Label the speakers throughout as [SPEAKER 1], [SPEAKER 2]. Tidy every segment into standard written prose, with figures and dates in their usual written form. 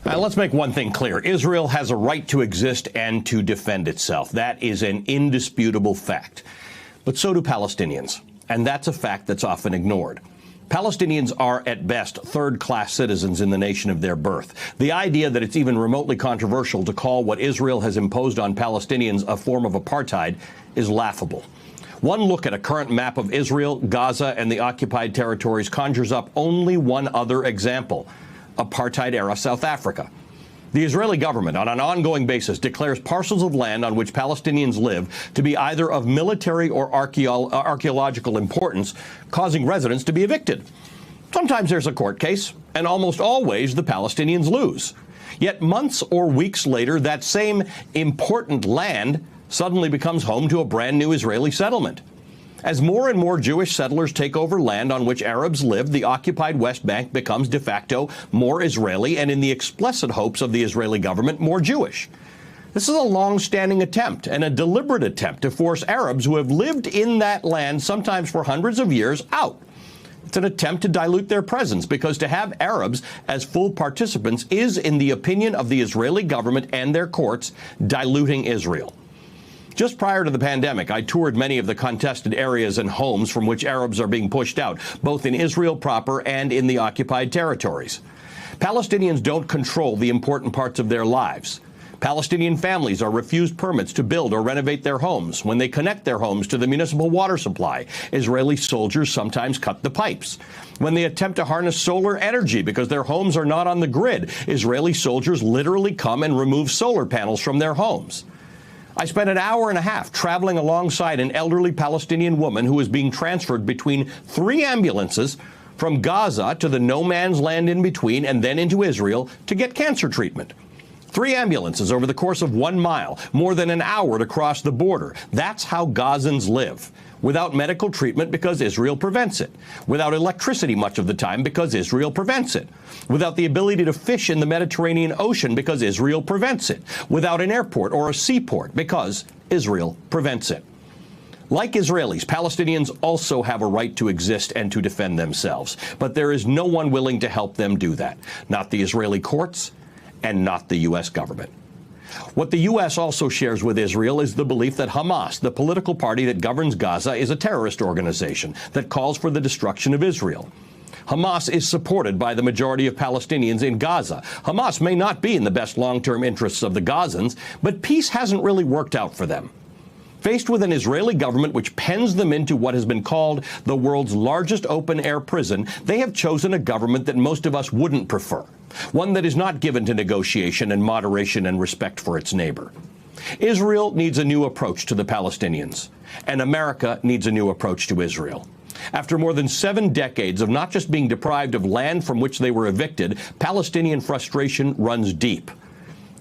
[SPEAKER 1] Let's make one thing clear. Israel has a right to exist and to defend itself. That is an indisputable fact. But so do Palestinians. And that's a fact that's often ignored. Palestinians are, at best, third-class citizens in the nation of their birth. The idea that it's even remotely controversial to call what Israel has imposed on Palestinians a form of apartheid is laughable. One look at a current map of Israel, Gaza, and the occupied territories conjures up only one other example: apartheid-era South Africa. The Israeli government, on an ongoing basis, declares parcels of land on which Palestinians live to be either of military or archaeological importance, causing residents to be evicted. Sometimes there's a court case, and almost always the Palestinians lose. Yet months or weeks later, that same important land suddenly becomes home to a brand new Israeli settlement. As more and more Jewish settlers take over land on which Arabs live, the occupied West Bank becomes de facto more Israeli and, in the explicit hopes of the Israeli government, more Jewish. This is a long-standing attempt and a deliberate attempt to force Arabs who have lived in that land, sometimes for hundreds of years, out. It's an attempt to dilute their presence, because to have Arabs as full participants is, in the opinion of the Israeli government and their courts, diluting Israel. Just prior to the pandemic, I toured many of the contested areas and homes from which Arabs are being pushed out, both in Israel proper and in the occupied territories. Palestinians don't control the important parts of their lives. Palestinian families are refused permits to build or renovate their homes. When they connect their homes to the municipal water supply, Israeli soldiers sometimes cut the pipes. When they attempt to harness solar energy because their homes are not on the grid, Israeli soldiers literally come and remove solar panels from their homes. I spent an hour and a half traveling alongside an elderly Palestinian woman who was being transferred between 3 ambulances from Gaza to the no-man's land in between and then into Israel to get cancer treatment. 3 ambulances over the course of 1 mile, more than an hour to cross the border. That's how Gazans live. Without medical treatment because Israel prevents it. Without electricity much of the time because Israel prevents it. Without the ability to fish in the Mediterranean Ocean because Israel prevents it. Without an airport or a seaport because Israel prevents it. Like Israelis, Palestinians also have a right to exist and to defend themselves. But there is no one willing to help them do that. Not the Israeli courts and not the U.S. government. What the U.S. also shares with Israel is the belief that Hamas, the political party that governs Gaza, is a terrorist organization that calls for the destruction of Israel. Hamas is supported by the majority of Palestinians in Gaza. Hamas may not be in the best long-term interests of the Gazans, but peace hasn't really worked out for them. Faced with an Israeli government which pens them into what has been called the world's largest open-air prison, they have chosen a government that most of us wouldn't prefer, one that is not given to negotiation and moderation and respect for its neighbor. Israel needs a new approach to the Palestinians, and America needs a new approach to Israel. After more than 7 decades of not just being deprived of land from which they were evicted, Palestinian frustration runs deep.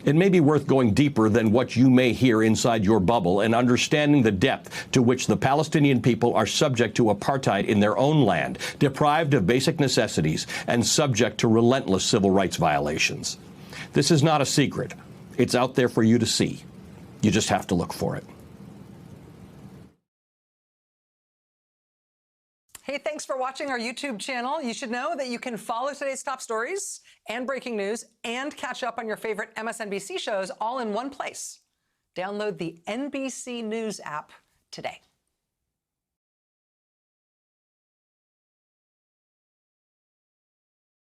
[SPEAKER 1] It may be worth going deeper than what you may hear inside your bubble and understanding the depth to which the Palestinian people are subject to apartheid in their own land, deprived of basic necessities, and subject to relentless civil rights violations. This is not a secret. It's out there for you to see. You just have to look for it.
[SPEAKER 2] Hey, thanks for watching our YouTube channel. You should know that you can follow today's top stories and breaking news and catch up on your favorite MSNBC shows all in one place. Download the NBC News app today.